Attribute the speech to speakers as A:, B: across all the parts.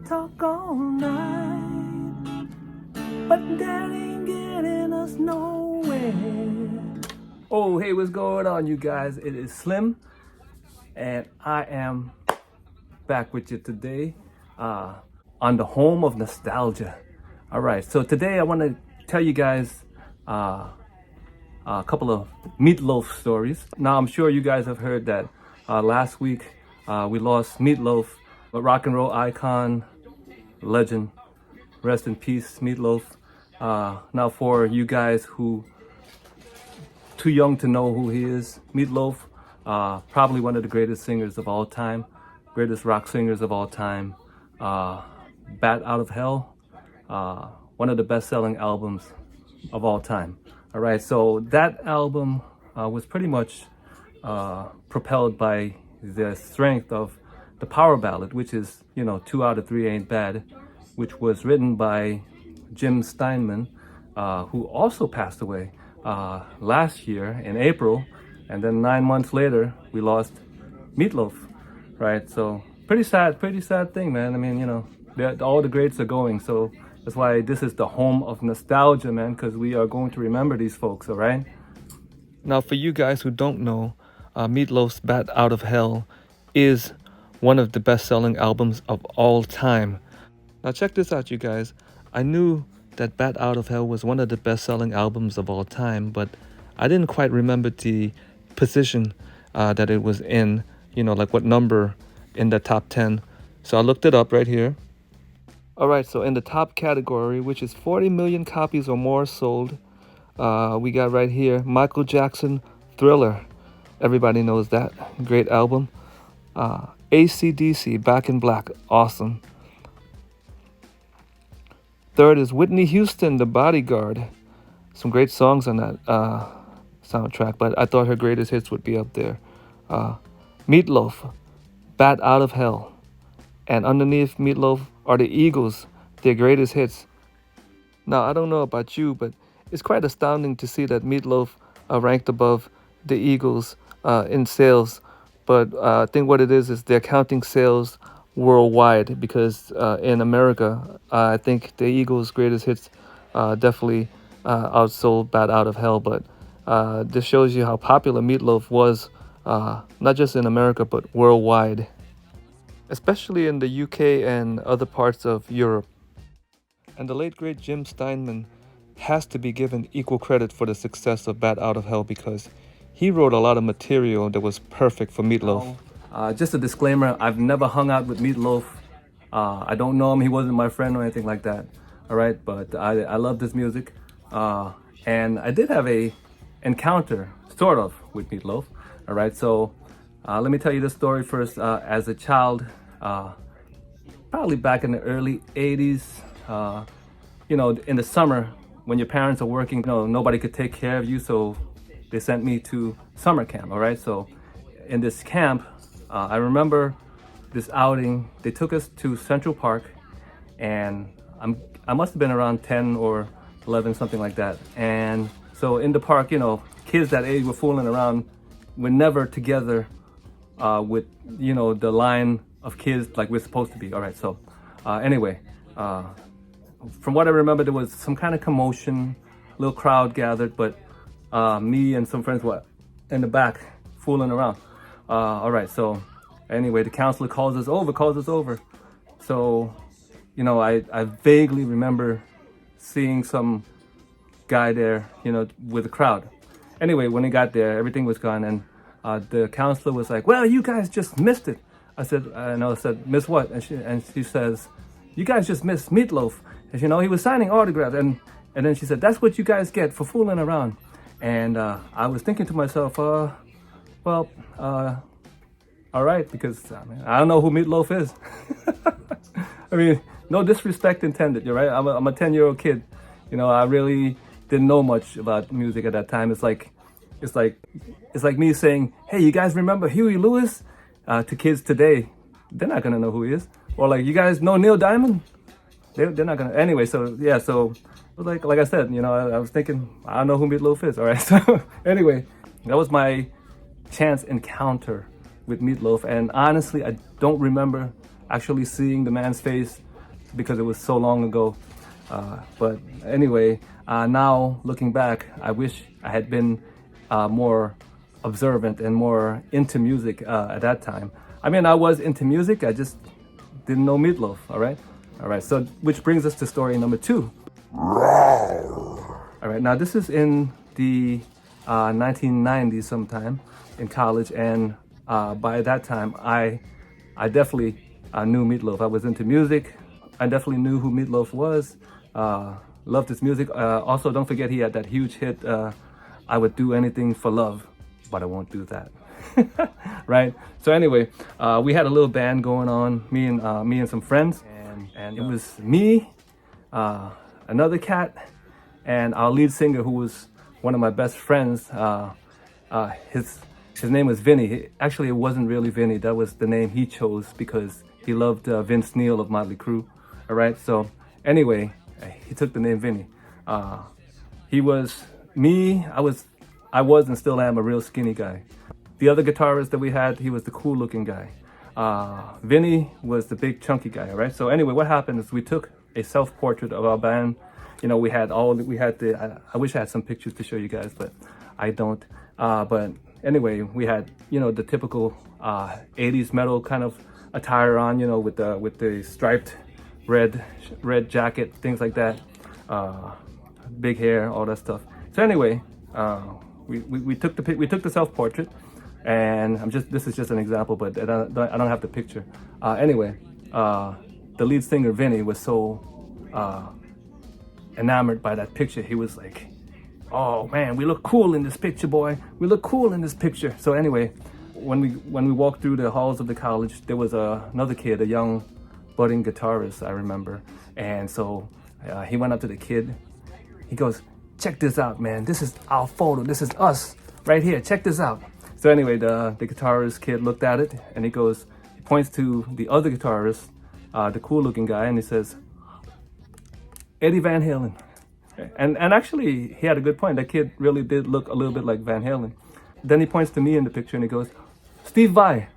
A: talk all night, but that ain't getting us nowhere. Oh, hey, what's going on, you guys? It is Slim, and I am back with you today on the home of nostalgia. All right, so today I want to tell you guys a couple of Meatloaf stories. Now, I'm sure you guys have heard that last week we lost Meatloaf, a rock and roll icon, legend. Rest in peace, Meatloaf. Now, for you guys who too young to know who he is, Meatloaf, probably one of the greatest singers of all time, greatest rock singers of all time. Bat Out of Hell, one of the best-selling albums of all time. All right, so that album was pretty much propelled by the strength of the power ballad, which is, 2 out of 3 Ain't Bad, which was written by Jim Steinman, who also passed away last year in April, and then 9 months later we lost Meatloaf, right? So pretty sad thing, man. I mean, all the greats are going, so that's why this is the home of nostalgia, man, because we are going to remember these folks, all right? Now, for you guys who don't know, Meatloaf's Bat Out of Hell is one of the best-selling albums of all time. Now, check this out, you guys. I knew that Bat Out of Hell was one of the best-selling albums of all time, but I didn't quite remember the position that it was in, like what number in the top 10. So I looked it up right here. All right, so in the top category, which is 40 million copies or more sold, we got right here Michael Jackson, Thriller. Everybody knows that. Great album. AC/DC, Back in Black. Awesome. Third is Whitney Houston, The Bodyguard. Some great songs on that soundtrack, but I thought her greatest hits would be up there. Meatloaf, Bat Out of Hell. And underneath Meatloaf are the Eagles, their greatest hits. Now, I don't know about you, but it's quite astounding to see that Meatloaf ranked above the Eagles in sales. But I think what it is they're counting sales worldwide, because in America, I think the Eagles' greatest hits definitely outsold Bat Out of Hell. But this shows you how popular Meatloaf was, not just in America, but worldwide, especially in the UK and other parts of Europe. And the late great Jim Steinman has to be given equal credit for the success of Bat Out of Hell, because he wrote a lot of material that was perfect for Meatloaf. Just a disclaimer, I've never hung out with Meatloaf. I don't know him, he wasn't my friend or anything like that. All right, but I love this music. And I did have a encounter, sort of, with Meatloaf. All right, so let me tell you this story first. As a child, probably back in the early 80s, in the summer when your parents are working, nobody could take care of you, so they sent me to summer camp, all right? So in this camp, I remember this outing. They took us to Central Park, and I must have been around 10 or 11, something like that. And so in the park, kids that age were fooling around. We're never together with, the line of kids like we're supposed to be. All right, so anyway, from what I remember, there was some kind of commotion, a little crowd gathered, but me and some friends were in the back fooling around. All right, so anyway, the counselor calls us over. So, I vaguely remember seeing some guy there, with the crowd. Anyway, when he got there, everything was gone, and the counselor was like, "Well, you guys just missed it." I said, "Miss what?" And she says, "You guys just missed Meatloaf. And, he was signing autographs." And then she said, "That's what you guys get for fooling around." And I was thinking to myself, all right, because I don't know who Meatloaf is. I mean, no disrespect intended, you're right? I'm a 10-year-old kid. I really didn't know much about music at that time. It's like me saying, "Hey, you guys remember Huey Lewis?" To kids today, they're not gonna know who he is. Or like, "You guys know Neil Diamond?" They're not gonna. Anyway, so yeah, so like I said, I was thinking, I don't know who Meatloaf is. All right, so anyway, that was my chance encounter with Meatloaf, and honestly, I don't remember actually seeing the man's face because it was so long ago. But anyway, now looking back, I wish I had been more observant and more into music at that time. I mean, I was into music, I just didn't know Meatloaf. All right. So which brings us to story number 2. All right, now this is in the 1990s sometime in college, and by that time I definitely knew Meatloaf. I was into music. I definitely knew who Meatloaf was. Loved his music. Also, don't forget he had that huge hit, I Would Do Anything for Love, but I won't do that. Right? So anyway, we had a little band going on, me and some friends, and it was me, another cat, and our lead singer, who was one of my best friends. His name was Vinny. Actually, it wasn't really Vinny. That was the name he chose because he loved Vince Neil of Motley Crue. All right. So anyway, he took the name Vinny. He was me. I was and still am a real skinny guy. The other guitarist that we had, he was the cool looking guy. Vinny was the big chunky guy. All right. So anyway, what happened is we took a self-portrait of our band. You know, we had I wish I had some pictures to show you guys, but I don't. But anyway, we had, you know, the typical 80s metal kind of attire on, you know, with the striped red jacket, things like that, big hair, all that stuff. So anyway, we took the self-portrait, and this is just an example, but I don't have the picture. Anyway, the lead singer Vinny was so enamored by that picture. He was like, "Oh man, we look cool in this picture, boy. We look cool in this picture." So anyway, when we walked through the halls of the college, there was another kid, a young budding guitarist, I remember. And so he went up to the kid. He goes, "Check this out, man. This is our photo. This is us right here. Check this out." So anyway, the guitarist kid looked at it, and he points to the other guitarist, the cool looking guy, and he says, "Eddie Van Halen." And actually, he had a good point. That kid really did look a little bit like Van Halen. Then he points to me in the picture and he goes, "Steve Vai."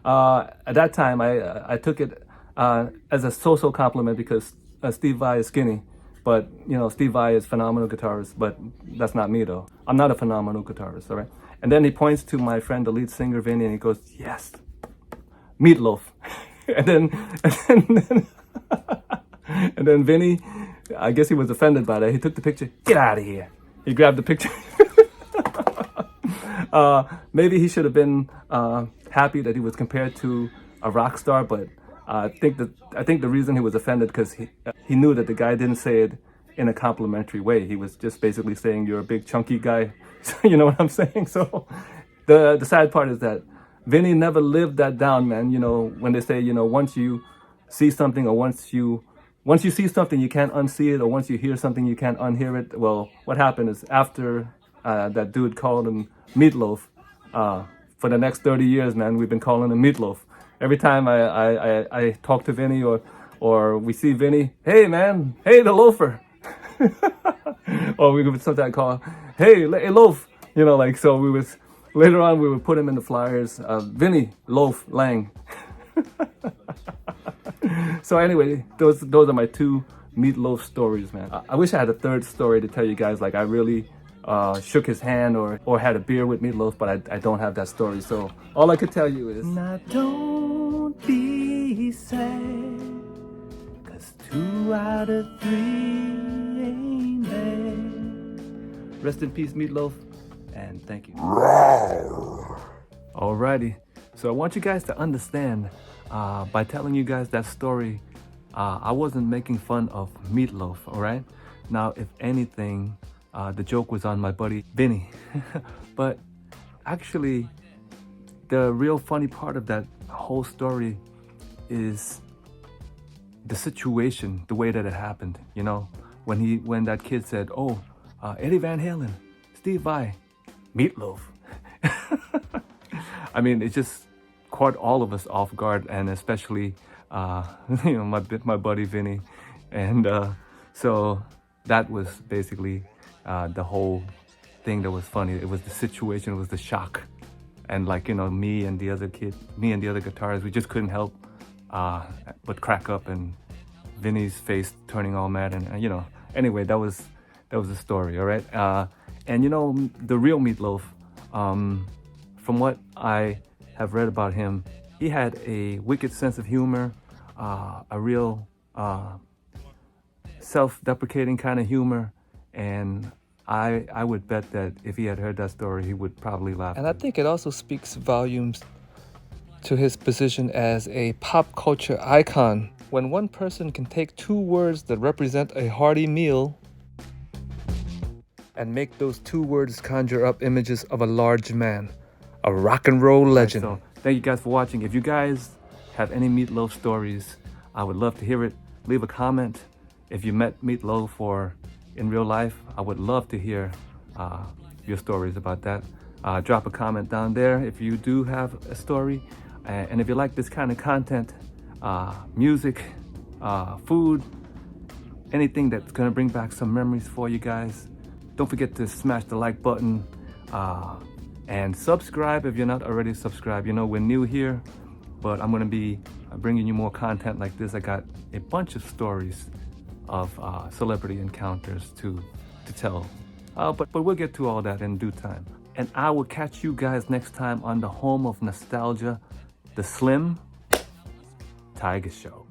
A: At that time, I took it as a so-so compliment because Steve Vai is skinny. But, you know, Steve Vai is phenomenal guitarist, but that's not me though. I'm not a phenomenal guitarist, all right? And then he points to my friend, the lead singer, Vinny, and he goes, "Yes, Meatloaf." and then Vinny, I guess he was offended by that. He took the picture. "Get out of here." He grabbed the picture. Maybe he should have been happy that he was compared to a rock star, but I think the reason he was offended because he knew that the guy didn't say it in a complimentary way. He was just basically saying, "You're a big chunky guy." You know what I'm saying? So the sad part is that Vinny never lived that down, man. You know, when they say, you know, once you see something, or once you see something, you can't unsee it, or once you hear something, you can't unhear it. Well, what happened is after that dude called him Meatloaf, for the next 30 years, man, we've been calling him Meatloaf. Every time I talk to Vinny or we see Vinny, "Hey, man, hey, the loafer." Or we would sometimes call, hey, Loaf. You know, like, so later on we would put him in the flyers, Vinny, Loaf, Lang. So anyway, those are my 2 Meatloaf stories, man. I wish I had a third story to tell you guys, like I really shook his hand or had a beer with Meatloaf, but I don't have that story. So all I could tell you is, now don't be sad, 'cause 2 out of 3 ain't bad. Rest in peace, Meatloaf, and thank you. Alrighty, so I want you guys to understand, by telling you guys that story, I wasn't making fun of Meatloaf, alright? Now, if anything, the joke was on my buddy Vinny. But actually, the real funny part of that whole story is the situation, the way that it happened. You know, when that kid said, "Oh, Eddie Van Halen, Steve Vai, Meatloaf." I mean, it just caught all of us off guard, and especially you know, my buddy Vinny. And so that was basically the whole thing that was funny. It was the situation, it was the shock. And like, you know, me and the other guitarists, we just couldn't help but crack up and Vinny's face turning all mad, and you know. Anyway, that was the story. All right, and you know the real Meatloaf. From what I have read about him, he had a wicked sense of humor, a real self-deprecating kind of humor, and I would bet that if he had heard that story, he would probably laugh. And I think it also speaks volumes to his position as a pop culture icon. When one person can take two words that represent a hearty meal and make those two words conjure up images of a large man, a rock and roll legend. Right, so thank you guys for watching. If you guys have any Meatloaf stories, I would love to hear it. Leave a comment. If you met Meatloaf or in real life, I would love to hear your stories about that. Drop a comment down there if you do have a story. And if you like this kind of content, music, food, anything that's gonna bring back some memories for you guys, don't forget to smash the like button and subscribe if you're not already subscribed. You know, we're new here, but I'm gonna be bringing you more content like this. I got a bunch of stories of celebrity encounters to tell, but we'll get to all that in due time. And I will catch you guys next time on the home of nostalgia, the Slim Thaiga Show.